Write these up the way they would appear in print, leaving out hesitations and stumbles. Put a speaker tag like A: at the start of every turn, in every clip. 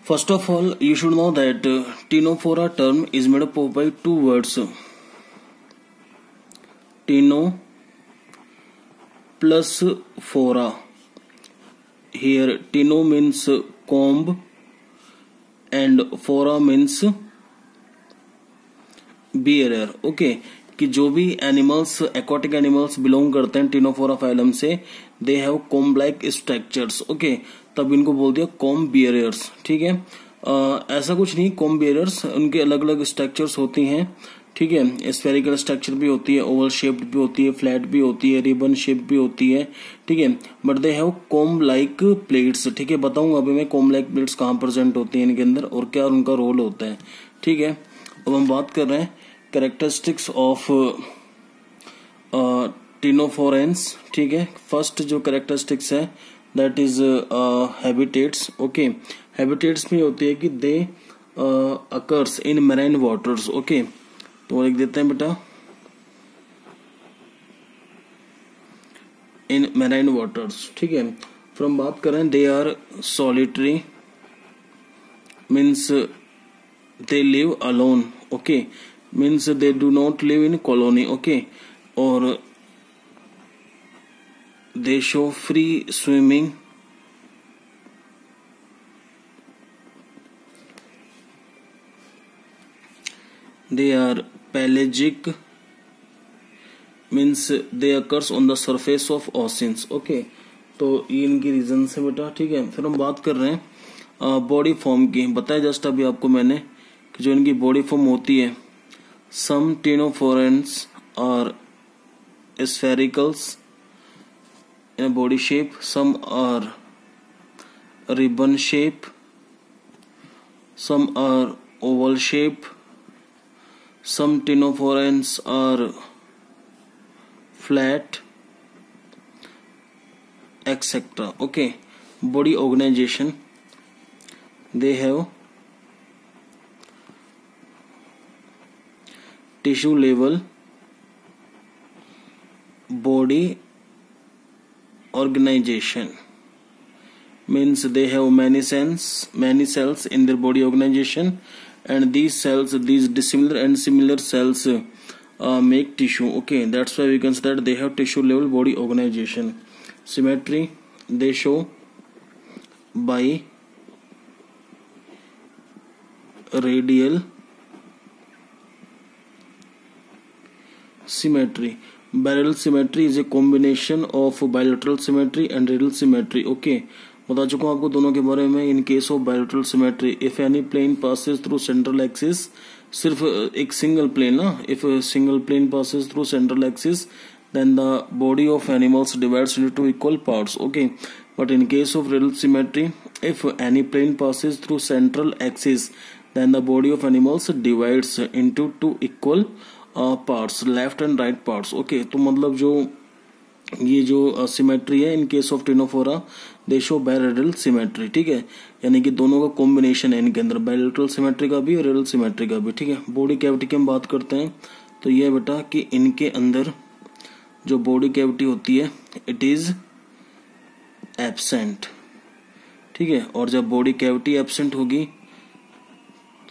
A: First of all, you should know that ctenophora term is made up of by two words, cteno plus phora. Here cteno means comb and phora means bearer. Okay, कि जो भी animals aquatic animals belong करते हैं Ctenophora phylum से, they have comb like structures. Okay, तब इनको बोल दिया कॉम्ब बियरर्स. ठीक है, ऐसा कुछ नहीं, कॉम्ब बियरर्स उनके अलग अलग स्ट्रक्चर्स होती हैं. ठीक है, स्फेरिकल स्ट्रक्चर भी होती है, ओवल शेप्ड भी होती है, फ्लैट भी होती है, रिबन शेप भी होती है. ठीक है, but they have comb like plates. ठीक है, बताऊंगा अभी मैं कॉम्ब लाइक प्लेट्स कहाँ प्रेजेंट होती है इनके अंदर और क्या उनका रोल होता है. ठीक है, अब हम बात कर रहे हैं कैरेक्टरिस्टिक्स ऑफ टिनोफोरेंस. ठीक है, फर्स्ट जो कैरेक्टरिस्टिक्स है that is habitats. Okay, habitats में होती है कि they occurs in marine waters. Okay, तो लिख देते हैं बेटा इन मैराइन वाटर्स. ठीक है, फिर हम बात कर रहे हैं they are solitary means they live alone. Okay, means they do not live in colony. Okay, or they show free swimming. They are pelagic means they occurs on the surface of oceans. Okay, तो ये इनकी reason है बेटा. ठीक है, फिर हम बात कर रहे हैं बॉडी फॉर्म की. बताया जस्ट अभी आपको मैंने कि जो इनकी बॉडी फॉर्म होती है, some ctenophorans are sphericals in a body shape, some are ribbon shape, some are oval shape, some ctenophorans are flat, etc. Okay, body organization, they have tissue level body organization means they have many cells in their body organization, and these dissimilar and similar cells make tissue. Okay, that's why we can say that they have tissue level body organization. Symmetry, they show by radial symmetry. Barrel symmetry is a combination of bilateral symmetry and radial symmetry. Okay, बता चुका हूँ आपको दोनों के बारे में. इन case of bilateral symmetry, if any plane passes through central axis, सिर्फ एक सिंगल प्लेन ना, if a single plane passes through central axis, then the body of animals divides into two equal parts. Okay, but in case of radial symmetry, if any plane passes through central axis, then the body of animals divides into two equal parts, left and right parts. Okay, तो मतलब जो ये जो symmetry है इन case of Ctenophora, they show biradial symmetry. ठीक है, यानी कि दोनों का कॉम्बिनेशन है इनके अंदर, बायलेटरल सिमेट्री का भी और रेडियल सिमेट्री का भी. ठीक है, बॉडी कैविटी की हम बात करते हैं तो ये बेटा कि इनके अंदर जो बॉडी कैविटी होती है इट इज एब्सेंट. ठीक है, और जब बॉडी कैविटी एब्सेंट होगी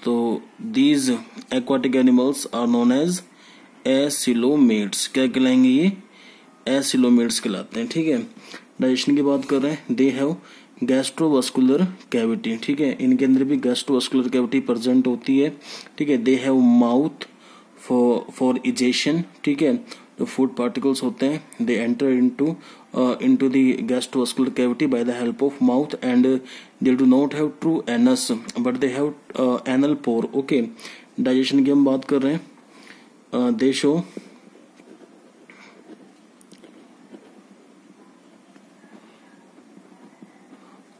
A: तो these aquatic animals are known as acoelomates. क्या कहलाएंगे ये? एसिलोमेट्स कहलाते हैं. ठीक है, डाइजेशन की बात कर रहे हैं. They have gastrovascular cavity. ठीक है, इनके अंदर भी गैस्ट्रोवास्कुलर कैविटी प्रेजेंट होती है. ठीक है, they have mouth for egestion. ठीक है, जो फूड पार्टिकल्स होते हैं they enter into the gastrovascular cavity by the help of mouth, and they do not have true anus but they have anal pore. Okay, digestion की हम बात कर रहे हैं. they show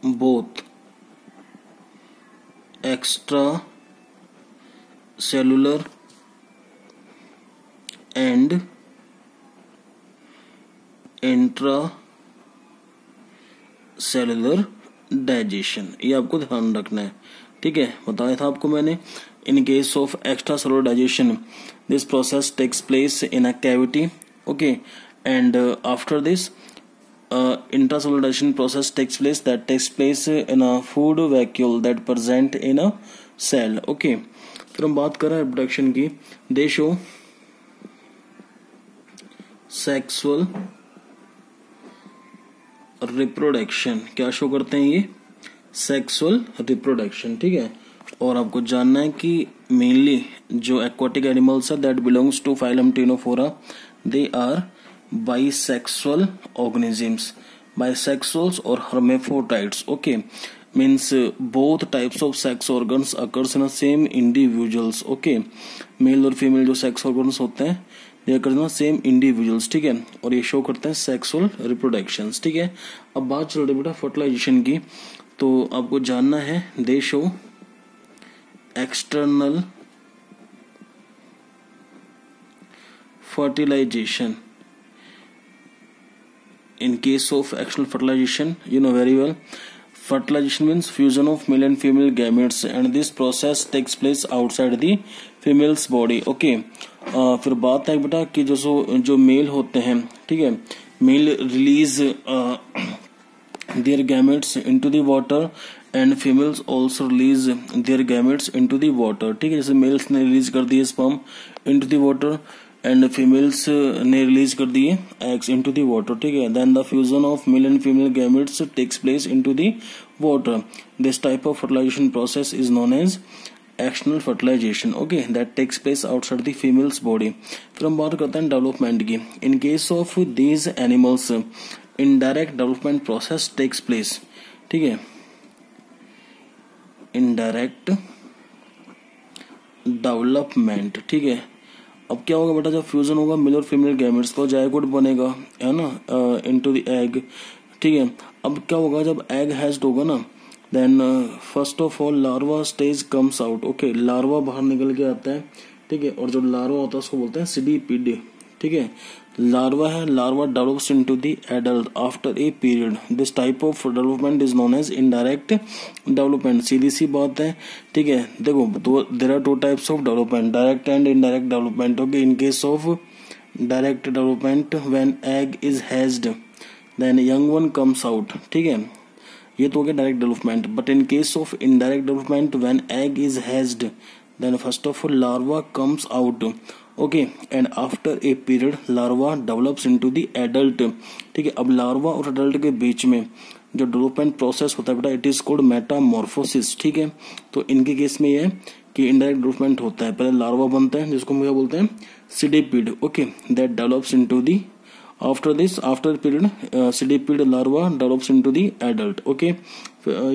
A: both extra cellular and intra cellular digestion. ये आपको ध्यान रखना है. ठीक है, बताया था आपको मैंने. In case of extra cellular digestion, this process takes place in a cavity. Okay, and after this intracellular digestion process takes place in a food vacuole that present in a cell. Okay, फिर हम बात कर रहे हैं reproduction की. They show sexual reproduction. क्या show करते हैं ये? Sexual reproduction. ठीक है, और आपको जानना है कि मेनली जो एक्वाटिक एनिमल्स है that belongs to phylum ctenophora, they are bisexual organisms. Bisexuals और hermaphrodites. Okay, means both types of sex organs occurs in the same individuals. Okay, male और फीमेल जो सेक्स ऑर्गन्स होते हैं दे occurs in the same individuals. ठीक है, और ये show करते हैं सेक्सुअल रिप्रोडक्शंस. ठीक है, अब बात चल रही बेटा फर्टिलाइजेशन की. तो आपको जानना है दे show external fertilization. In case of external fertilization, you know very well, fertilization means fusion of male and female gametes and this process takes place outside the female's body. Okay, फिर बात है बेटा कि जो मेल होते हैं, ठीक है, male release their gametes into the water and females also release their gametes into the water. ठीक है, जैसे मेल्स ने रिलीज कर दिए sperm into the water and females ने रिलीज कर दिए एग्स इनटू द वाटर. ठीक है, then the fusion of male and female gametes takes place into the water. This type of fertilisation process is known as external fertilisation. Okay, that takes place outside the females body. फिर हम बात करते हैं development की. In case of these animals indirect development process takes place. ठीक है, indirect development. ठीक है, अब क्या होगा बेटा, जब फ्यूजन होगा मेल और फीमेल गैमेट्स का, जायगोट बनेगा, है ना, इनटू द एग. ठीक है, अब क्या होगा जब एग हैच्ड होगा ना, then first of all larva stage comes out. Okay, larva बाहर निकल के आता है. ठीक है, और जो लार्वा होता है उसको बोलते हैं सिडिपिड. ठीक है, लार्वा है, larva develops into the adult after a period. This type of development is known as indirect development. सीधी सी बात है. ठीक है, देखो there are two types of development, direct and indirect development. Okay, in case of direct development when egg is hatched then young one comes out. ठीक है, ये तो हो गया direct development. But in case of indirect development when egg is hatched then first of all larva comes out. Okay, and after a period larva develops into the adult. ठीक है, अब larva और एडल्ट के बीच में जो development process होता है बेटा इट इज कॉल्ड मेटामॉर्फोसिस. ठीक है, तो इनके केस में ये है कि इनडायरेक्ट डेवलपमेंट होता है. पहले लार्वा बनता है जिसको हम क्या बोलते हैं cydippid. Okay, that develops into the after period cydippid larva develops into the adult. Okay,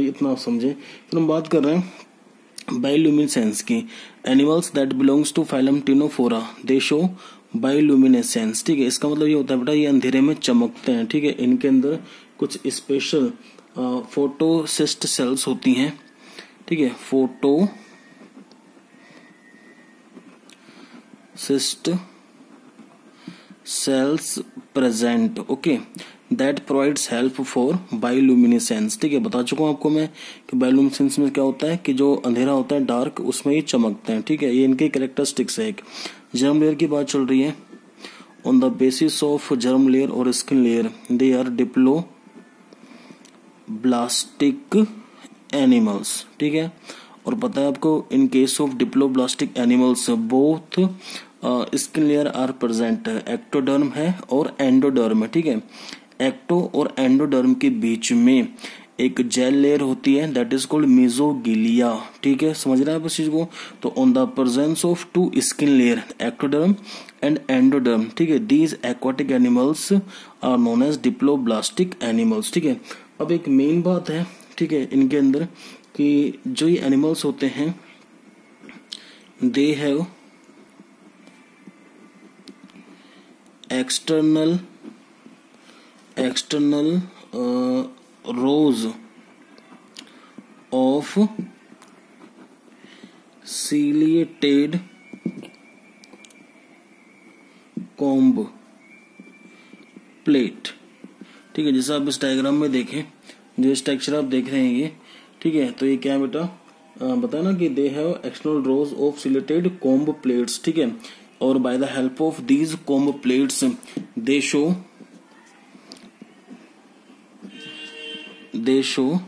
A: इतना आप समझे. फिर हम बात कर रहे हैं बायोल्यूमिनेसेंस की. Animals that belongs to phylum ctenophora they show bioluminescence. ठीक है, इसका मतलब ये होता है बेटा ये अंधेरे में चमकते हैं. ठीक है, इनके अंदर कुछ स्पेशल फोटोसिस्ट सेल्स होती हैं. ठीक है, photocyst cells present. Okay, that provides help for bioluminescence. ठीक है, बता चुका हूं आपको मैं कि बायोल्यूमिनेसेंस में क्या होता है कि जो अंधेरा होता है डार्क उसमें ये चमकते हैं. ठीक है, ये इनके कैरेक्टरिस्टिक्स है. एक जर्म लेयर की बात चल रही है. On the basis of germ layer और skin layer they are diploblastic animals. ठीक है, और पता है आपको in case of diploblastic animals both skin layer are present. Ectoderm है और एंडोडर्म है. ठीक है, एक्टो और एंडोडर्म के बीच में एक जेल लेयर होती है दैट इज कॉल्ड मेसोगिलिया. ठीक है, समझ रहे हैं आप इस चीज को. तो on the presence of two skin layer ectoderm and endoderm. ठीक है, these aquatic animals are known as diploblastic animals. ठीक है, अब एक मेन बात है. ठीक है, इनके अंदर कि जो ये एनिमल्स होते हैं they have external rows of ciliated comb plate. ठीक है, जैसा आप इस डायग्राम में देखें, जो स्ट्रक्चर आप देख रहे हैं ये. ठीक है, तो ये क्या है बेटा, बताया ना कि they have external rose of chelated comb plates. ठीक है, और bye the help of these comb plates they show they show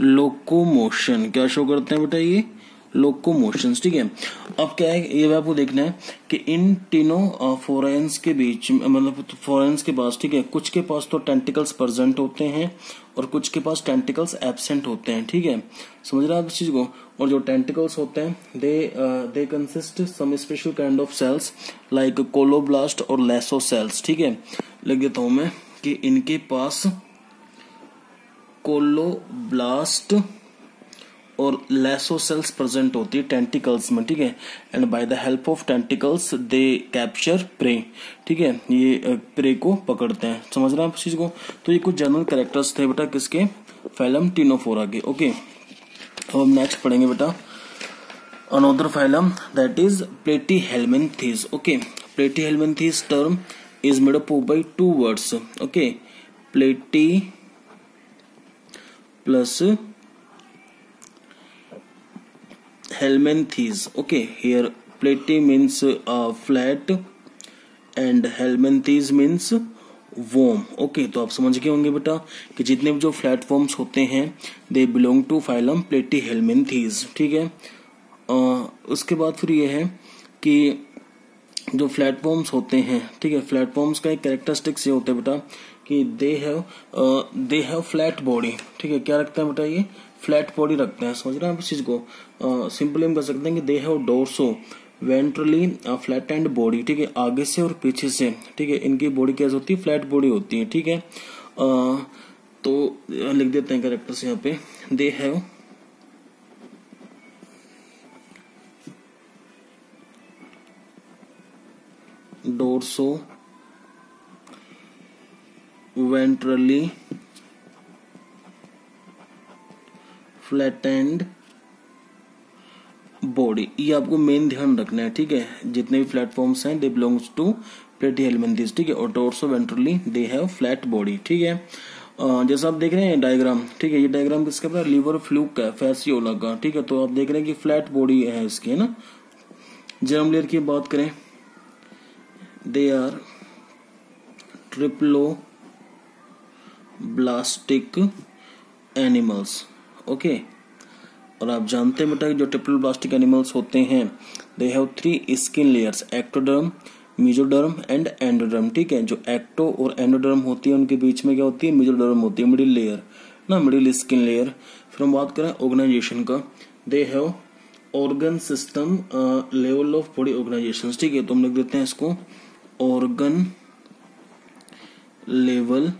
A: locomotion. क्या शो करते हैं बेटा? ये लोकोमोशंस। ठीक है, अब क्या है ये आपको देखना है कि इन तीनों फोरेंस के बीच, मतलब फोरेंस के पास, ठीक है, कुछ के पास तो टेंटिकल्स प्रेजेंट होते हैं और कुछ के पास टेंटिकल्स एब्सेंट होते हैं। ठीक है, समझ रहे हैं आप इस चीज को? और जो टेंटिकल्स होते हैं they consist some special kind of cells like colloblast और लेसो सेल्स। ठीक है, लिख देता हूं मैं कि इनके पास कोलोब्लास्ट और लेसो सेल्स प्रेजेंट होती है टेंटिकल्स में। ठीक है, and by the help of tentacles they capture prey. ठीक है, ये प्रे को पकड़ते हैं। समझ रहे हैं आप चीज को? तो ये कुछ जनरल कैरेक्टर्स थे बेटा किसके? फाइलम टिनोफोरा के। ओके, अब हम नेक्स्ट पढ़ेंगे बेटा another phylum that is Platyhelminthes. Okay, Platyhelminthes term is made up by two words. Okay, प्लेटी plus helminthes. Okay, here platy means flat and helminthes means worm. Okay, तो आप समझ गए होंगे बेटा कि जितने भी जो फ्लैट फॉर्म्स होते हैं they belong to phylum platyhelminthes. ठीक है, उसके बाद फिर ये है कि जो फ्लैट फॉर्म्स होते हैं, ठीक है, फ्लैट फॉर्म्स का एक कैरेक्टरिस्टिक्स ये होता है बेटा कि दे हैव फ्लैट बॉडी। ठीक है, क्या रखता है बेटा? ये फ्लैट बॉडी रखते हैं। समझ रहे हैं आप इस चीज को? सिंपली हम कह सकते हैं कि they have dorso ventrally flat and body. ठीक है, आगे से और पीछे से, ठीक है, इनकी बॉडी कैसे होती है? फ्लैट बॉडी होती है। ठीक है, तो लिख देते हैं कैरेक्टर्स यहाँ पे। They have dorso ventrally flattened body. ये आपको मेन ध्यान रखना है। ठीक है, जितने भी प्लेटफॉर्म्स हैं दे बिलोंग्स टू प्लेटीहेल्मिन्थीज। ठीक है, और dorso ventrally they have flat body. ठीक है, जैसा आप देख रहे हैं डायग्राम, ठीक है, ये डायग्राम किसका है? लीवर फ्लूक का, फैसियोला का। ठीक है, तो आप देख रहे हैं कि फ्लैट बॉडी है इसकी, है ना। जर्म लेयर की बात करें, they are triploblastic animals. Okay, और आप जानते हैं बेटा जो ट्रिप्लोब्लास्टिक एनिमल्स होते हैं they have 3 skin layers, ectoderm, mesoderm and endoderm. ठीक है, जो एक्टो और एंडोडर्म होती है उनके बीच में क्या होती है? मेसोडर्म होती है, मिडिल लेयर ना, मिडिल स्किन लेयर। फिर हम बात करें ऑर्गेनाइजेशन का, they have organ system level of body organisation. ठीक है, तो हम लिख देते हैं इसको ऑर्गन लेवल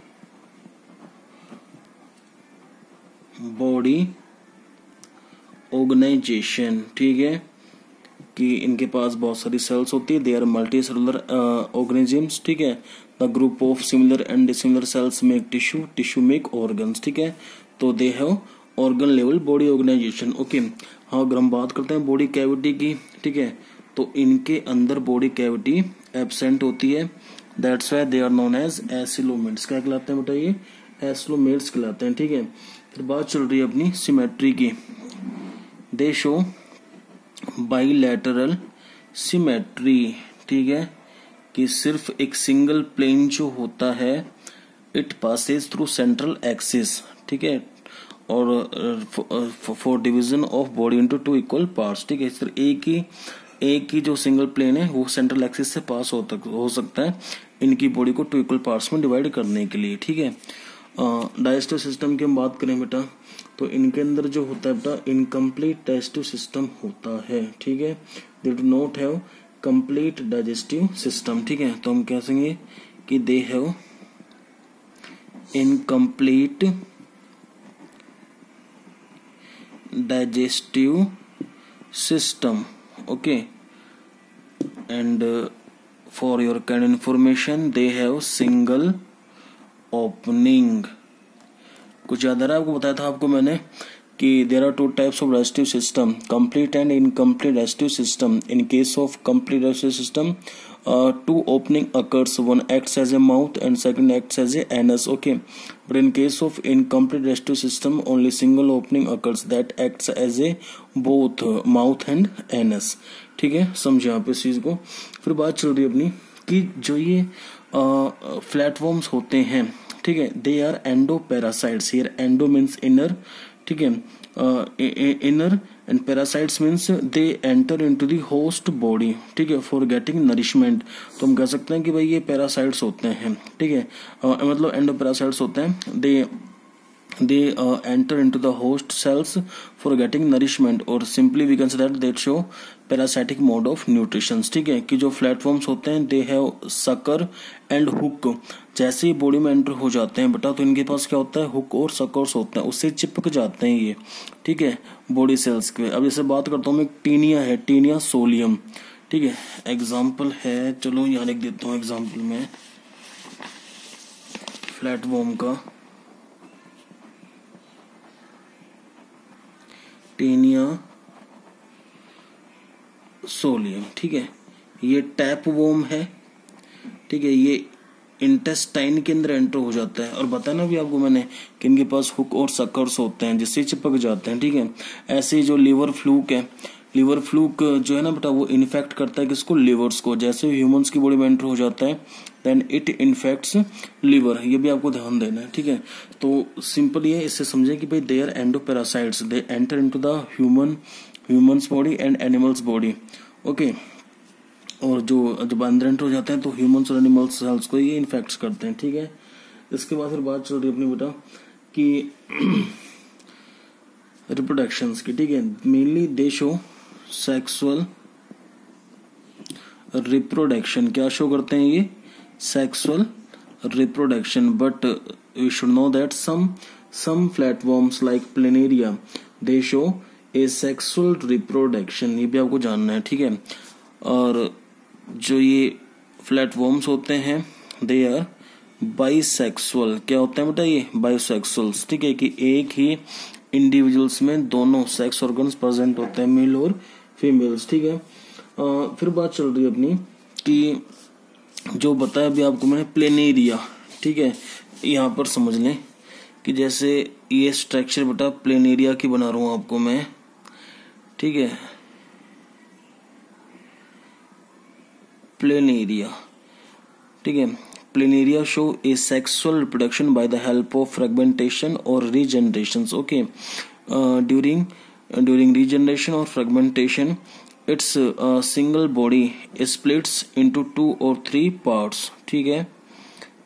A: बॉडी ऑर्गेनाइजेशन। ठीक है, कि इनके पास बहुत सारी सेल्स होती है, they are multi cellular organisms. ठीक है, the group of similar and dissimilar cells make tissue, tissue make organs. ठीक है, तो they have organ level body organisation. Okay, हाँ, अगर हम बात करते हैं बॉडी कैविटी की, ठीक है, तो इनके अंदर बॉडी कैविटी एब्सेंट होती है, that's why they are known as acoelomates. क्या कहलाते हैं बेटा? ये एसिलोमेट्स कहलाते हैं। ठीक है, फिर बात चल रही है अपनी सिमेट्री की। They show bilateral symmetry. ठीक है, कि सिर्फ एक सिंगल प्लेन जो होता है it Passage through central axis. ठीक है, और for division of body into 2 equal parts. ठीक है, सिर्फ एक ही जो सिंगल प्लेन है वो सेंट्रल एक्सिस से पास हो सकता है इनकी बॉडी को 2 इक्वल पार्ट्स में डिवाइड करने के लिए। ठीक है, डाइजेस्टिव सिस्टम की हम बात करें बेटा तो इनके अंदर जो होता है बेटा इनकम्प्लीट डाइजेस्टिव सिस्टम होता है। ठीक है, they do not have complete digestive system. ठीक है, तो हम कह सकेंगे कि they have incomplete digestive system. Okay, and for your kind information they have single opening. कुछ याद आ रहा है आपको? बताया था आपको मैंने कि there are 2 types of digestive system, complete and incomplete digestive system. In case of complete digestive system 2 opening occurs, one acts as a mouth and second acts as a anus. Okay, but in case of incomplete digestive system only single opening occurs that acts as a both mouth and anus. ठीक है, समझे आप इस चीज को। फिर बात चल रही है अपनी कि जो ये प्लेटफॉर्म्स होते हैं, ठीक है, they are endoparasites, here endo means inner, ठीक है, inner and parasites means they enter into the host body, ठीक है, फॉर गेटिंग नरिशमेंट। तो हम कह सकते हैं कि भाई ये पैरासाइट्स होते हैं, ठीक है, मतलब एंडोपैरासाइट्स होते हैं, they enter into the host cells for getting nourishment, or simply we can say that they show parasitic mode of nutrition, ठीक है, कि जो प्लेटफॉर्म्स होते हैं they have sucker and hook, जैसे ही बॉडी में एंटर हो जाते हैं बेटा तो इनके पास क्या होता है, हुक और सकर्स होते हैं, उससे चिपक जाते हैं ये, ठीक है, बॉडी सेल्स के। अब जैसे बात करता हूँ मैं, टीनिया है, टीनिया सोलियम, ठीक है, एग्जाम्पल है, चलो यहाँ लिख देता हूँ एग्जाम्पल में फ्लैटवॉर्म का, टेनिया सोलियम, ठीक है, ये टैप वॉर्म है, ठीक है, ये इंटेस्टाइन के अंदर एंटर हो जाता है, और बताया ना भी आपको मैंने कि इनके पास हुक और सकर्स होते हैं जिससे चिपक जाते हैं, ठीक है। ऐसे जो लिवर फ्लूक है, लिवर फ्लूक जो है ना बेटा वो इन्फेक्ट करता है किसको, लिवर्स को, जैसे ह्यूमंस की बॉडी में एंटर हो जाता है देन इट इन्फेक्ट्स लिवर, ये भी आपको ध्यान देना है, ठीक है। तो सिंपल ये इससे समझे कि भाई they are endoparasites, they enter into the humans body and animals body, okay, और जो जब अंदर एंटर हो जाते हैं तो ह्यूमंस और एनिमल्स सेल्स को ये इन्फेक्ट करते हैं, ठीक है। इसके बाद फिर बात चल रही है अपनी बेटा कि रिप्रोडक्शंस की, ठीक है, mainly they show sexual reproduction, क्या शो करते हैं ये, sexual reproduction, but we should know that some flatworms like planaria they show asexual reproduction, ये भी आपको जानना है, ठीक है। और जो ये फ्लैटवॉर्म्स होते हैं दे आर बाइसेक्सुअल, क्या होते हैं बेटा ये बाइसेक्सुअल्स, ठीक है, कि एक ही इंडिविजुअल्स में दोनों सेक्स ऑर्गन्स प्रेजेंट होते हैं, मेल और फीमेल्स, ठीक है। फिर बात चल रही है अपनी कि जो बताया अभी आपको मैंने प्लेनेरिया, ठीक है, यहाँ पर समझ लें कि जैसे ये स्ट्रक्चर बेटा प्लेनेरिया की बना रहा हूं आपको मैं, ठीक है, प्लेनेरिया, ठीक है, planaria show A sexual reproduction by the help of fragmentation और रीजनरेशन, ओके, ड्यूरिंग रीजनरेशन और fragmentation it's single body splits into 2 or 3 parts, ठीक है,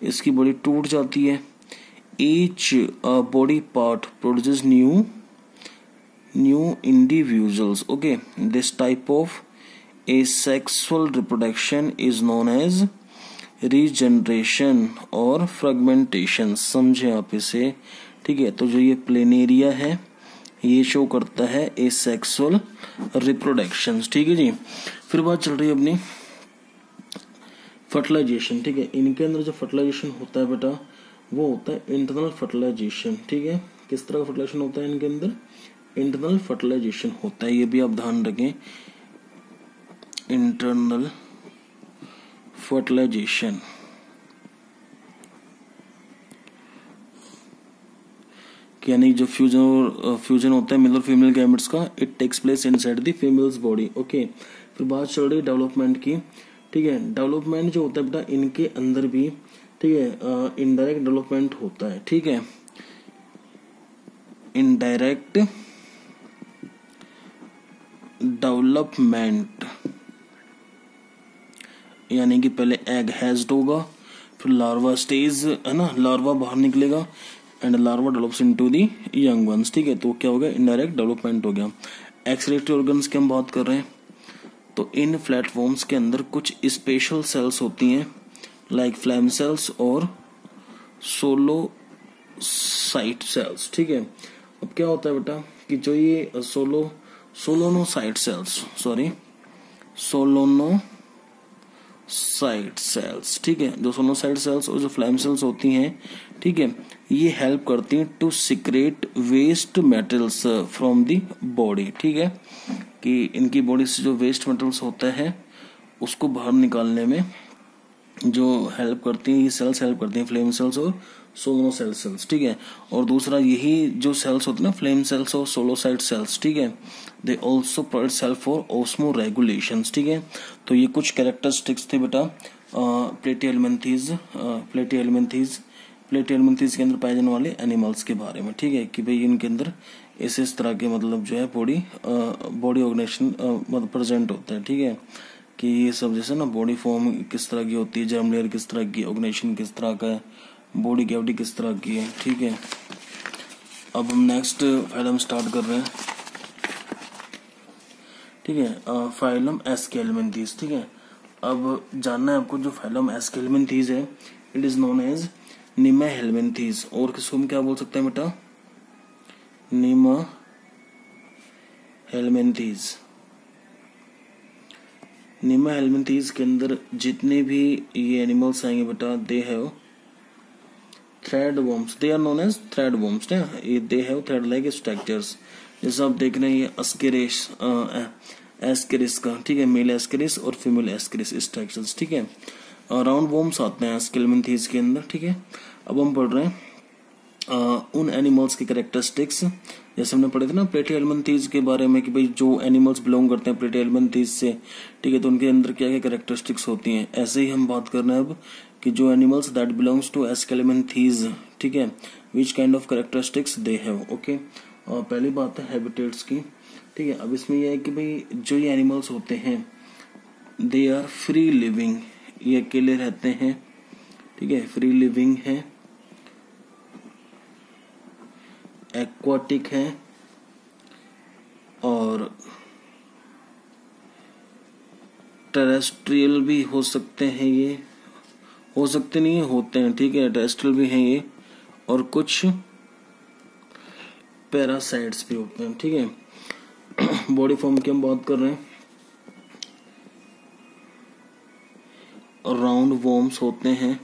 A: इसकी बॉडी टूट जाती है, each body part produces new individuals, okay, this type of asexual reproduction is known as regeneration और fragmentation, समझे आप इसे, ठीक है। तो जो ये प्लेनेरिया है ये शो करता है asexual reproductions, ठीक है जी। फिर बात चल रही है अपनी फर्टिलाइजेशन, ठीक है, इनके अंदर जो फर्टिलाइजेशन होता है बेटा वो होता है इंटरनल फर्टिलाइजेशन, ठीक है। किस तरह का फर्टिलाइजेशन होता है इनके अंदर, इंटरनल फर्टिलाइजेशन होता है, ये भी आप ध्यान रखें, इंटरनल फर्टिलाइजेशन, यानी जो फ्यूजन होता है मेल और फीमेल गैमेट्स का, it takes place inside the females body, okay. फिर बात चल रही है डेवलपमेंट की, ठीक है, डेवलपमेंट जो होता है बेटा इनके अंदर भी, ठीक है, इनडायरेक्ट डेवलपमेंट होता है, ठीक है, इनडायरेक्ट डेवलपमेंट, यानी कि पहले एग हैज्ड होगा, फिर लार्वा स्टेज है ना, लार्वा बाहर निकलेगा and larva develops into the young ones, ठीक है, तो क्या हो गया, इनडायरेक्ट डेवलपमेंट हो गया। एक्सक्रीटरी ऑर्गन्स की हम बात कर रहे हैं, तो इन प्लेटफॉर्म्स के अंदर कुछ स्पेशल सेल्स होती हैं लाइक फ्लैम सेल्स और सोलोसाइट सेल्स, ठीक है। अब क्या होता है बेटा कि जो ये सोलोनोसाइट सेल्स, ठीक है, जो सोलोसाइट सेल्स और जो फ्लैम सेल्स होती हैं, ठीक है, ये हेल्प करती हैं to secrete waste metals from the body, ठीक है, कि इनकी बॉडी से जो वेस्ट मेटल्स होता है उसको बाहर निकालने में जो हेल्प करती हैं, ये सेल्स हेल्प करती हैं, फ्लेम सेल्स और सोलोसाइट सेल्स, ठीक है। और दूसरा यही जो सेल्स होते हैं ना, फ्लेम सेल्स और सोलोसाइट सेल्स, ठीक है, they also provide self for osmo regulations, ठीक है। तो ये कुछ कैरेक्टरिस्टिक्स थे बेटा प्लेटिहेल्मिन्थीज प्लेटिहेलमिन्थीज के अंदर पाए जाने वाले एनिमल्स के बारे में, ठीक है, कि भाई इनके अंदर इस तरह के मतलब जो है बॉडी ऑर्गेनाइजेशन मतलब प्रेजेंट होता है, ठीक है, कि ये सब जैसे ना बॉडी फॉर्म किस तरह की होती है, जर्म लेयर किस तरह की, ऑर्गेनाइजेशन किस तरह का है, बॉडी कैविटी किस तरह की है, ठीक है। अब हम नेक्स्ट फाइलम स्टार्ट कर रहे हैं, ठीक है, फाइलम एस्केलमिन्थीज, ठीक है। अब जानना है आपको जो फाइलम एस्केलमिन्थीज है, इट इज नोन एज नीमाहेलमिन्थीज, और किसको हम क्या बोल सकते हैं बेटा, नीमाहेलमिन्थीज। नीमाहेलमिन्थीज के अंदर जितने भी ये एनिमल्स आएंगे बेटा, they have thread worms, they are known as thread worms, they have thread like structures. जैसे आप देख रहे हैं ये एस्केरिस का, ठीक है, मेल एस्केरिस और फीमेल एस्केरिस स्ट्रक्चर्स, ठीक है। राउंड वर्म्स आते हैं एस्केलमिन्थीज के अंदर, ठीक है। अब हम पढ़ रहे हैं उन एनिमल्स के कैरेक्टरिस्टिक्स, जैसे हमने पढ़े थे ना प्लेटिहेलमिन्थीज के बारे में कि भाई जो एनिमल्स बिलोंग करते हैं प्लेटिहेलमिन्थीज से, ठीक है, तो उनके अंदर क्या क्या कैरेक्टरिस्टिक्स होती हैं। ऐसे ही हम बात कर रहे हैं अब कि जो एनिमल्स दैट बिलोंग्स टू एस्केलमिन्थीज, ठीक है, which kind of characteristics they have, okay. पहली बात है हैबिटेट्स की, ठीक है। अब इसमें यह है कि भाई जो ये एनिमल्स होते हैं दे आर फ्री लिविंग, ये अकेले रहते हैं, ठीक है, फ्री लिविंग है, एक्वाटिक है, और टेरेस्ट्रियल भी हो सकते हैं, ये हो सकते नहीं है, होते हैं, ठीक है, टेरेस्ट्रियल भी हैं ये, और कुछ पैरासाइट्स भी होते हैं, ठीक है। बॉडी फॉर्म की हम बात कर रहे हैं, राउंड वर्म्स होते हैं,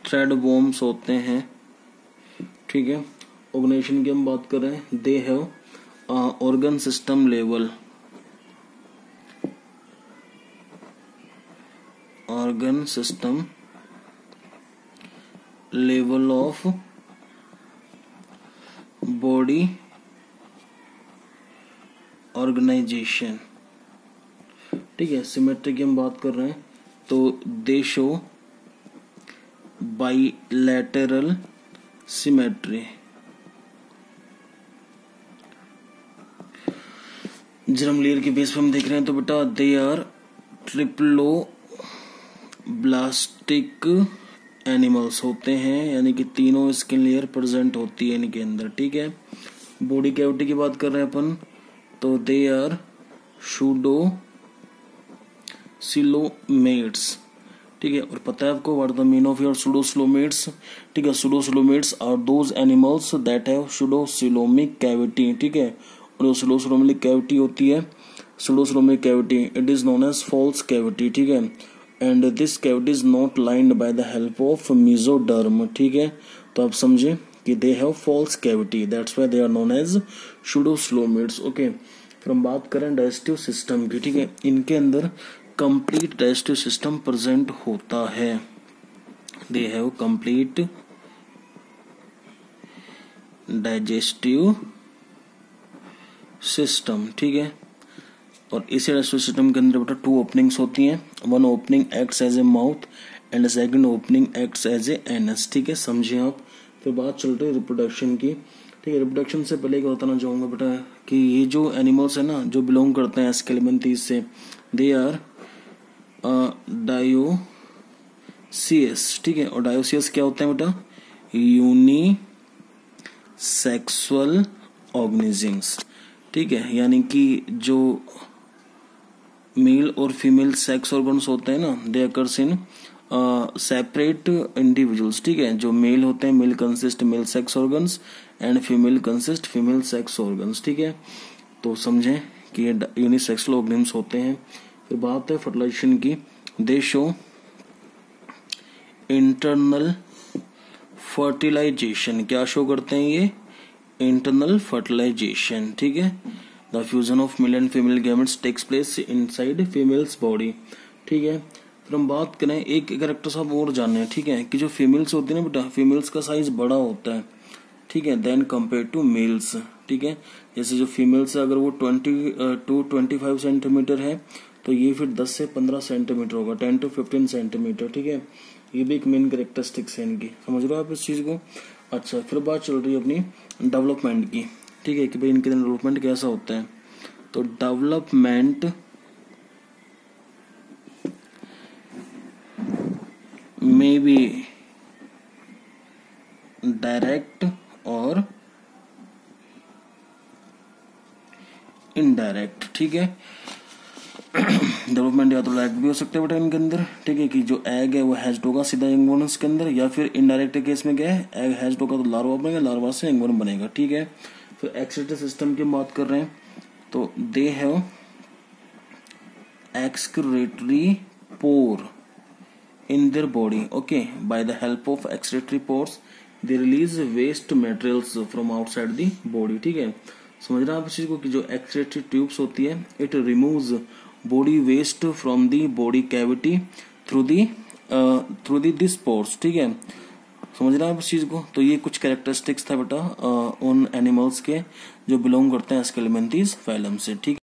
A: थ्रेड वर्म्स होते हैं, ठीक है। ऑर्गेनाइजेशन की हम बात कर रहे हैं, they have organ system level, organ system level of body organisation, ठीक है। सिमेट्री की हम बात कर रहे हैं, तो दे show bilateral symmetry, germ layer के बेस पे हम देख रहे हैं तो बेटा दे आर ट्रिप्लो ब्लास्टिक एनिमल्स होते हैं, यानी कि तीनों स्किन लेयर प्रेजेंट होती है इनके अंदर, ठीक है। बॉडी कैविटी की बात कर रहे हैं अपन, तो दे आर शूडो सिलोमेट्स, ठीक है। और पता है आपको what the mean of your pseudocoelomates, ठीक है। Pseudocoelomates are those animals that have pseudocoelomic cavity, ठीक है। और जो सूडोसिलोमिक कैविटी होती है, pseudocoelomic cavity, it is known as false cavity, ठीक है। And this cavity is not lined by the help of mesoderm, ठीक है। तो आप समझे कि they have false cavity, that's why they are known as pseudocoelomates, okay. फिर हम बात करें डाइजेस्टिव सिस्टम की, ठीक है। इनके अंदर कंप्लीट डाइजेस्टिव सिस्टम प्रेजेंट होता है, they have complete digestive system, ठीक है। और इस डाइजेस्टिव सिस्टम के अंदर बेटा 2 ओपनिंग्स होती हैं, one opening acts as a mouth and second opening acts as a anus, ठीक है, समझे आप। फिर बात चल रही है रिप्रोडक्शन की, ठीक है। रिप्रोडक्शन से पहले क्या बताना चाहूंगा बेटा कि ये जो एनिमल्स है ना जो बिलोंग करते हैं एस्केलमिन्थीज से, दे आर डायोसियस, ठीक है। और डायोसियस क्या होते हैं बेटा, यूनिसेक्सुअल ऑर्गेनिजम्स, ठीक है। यानी कि जो मेल और फीमेल सेक्स ऑर्गन्स होते हैं ना, they occurs in separate individuals, ठीक है। जो मेल होते हैं, male consist male sex organs and female consist female sex organs, ठीक है। तो समझें कि ये यूनिसेक्सुअल ऑर्गेनिम्स होते हैं। फिर बात है फर्टिलाइजेशन की, दे शो इंटरनल फर्टिलाइजेशन, क्या शो करते हैं ये, इंटरनल फर्टिलाइजेशन, ठीक है। The fusion of male and female gametes takes place inside females body, ठीक है। फिर हम बात करें एक कैरेक्टर साहब और जाने हैं, ठीक है, कि जो फीमेल्स होती है ना बेटा, फीमेल्स का साइज बड़ा होता है, ठीक है, देन कंपेयर टू मेल्स, ठीक है। जैसे जो फीमेल्स है अगर वो 20 to 25 सेंटीमीटर है, तो ये फिर 10 से 15 सेंटीमीटर होगा, 10 to 15 सेंटीमीटर, ठीक है। ये भी एक मेन कैरेक्टरिस्टिक्स है इनकी, समझ रहे हो आप इस चीज को। अच्छा, फिर बात चल रही है अपनी डेवलपमेंट की, ठीक है, कि भाई इनके डेवलपमेंट कैसा होता है। तो डेवलपमेंट में भी डायरेक्ट और इनडायरेक्ट, ठीक है। डेवलपमेंट या तो डायरेक्ट भी हो सकता है बेटा इनके अंदर, ठीक है, कि जो एग है वो हैच्ड होगा सीधा यंगवर्म्स के अंदर, या फिर इनडायरेक्ट केस में क्या है, एग हैच्ड होगा तो लार्वा बनेगा, लार्वा से यंगवर्म बनेगा, ठीक है। फिर एक्सक्रीटरी सिस्टम की बात कर रहे हैं, तो they have excretory pour in their body, okay, by the help of excretory pores they release waste materials from outside the body, ठीक है। समझ रहे हैं आप इस चीज को कि जो excretory tubes होती है, it removes body waste from the body cavity through the these pores, ठीक है। समझ रहे हैं आप इस चीज को। तो ये कुछ कैरेक्टरिस्टिक्स था बेटा उन एनिमल्स के जो बिलोंग करते हैं एस्केलेमेंथीज फाइलम से, ठीक है।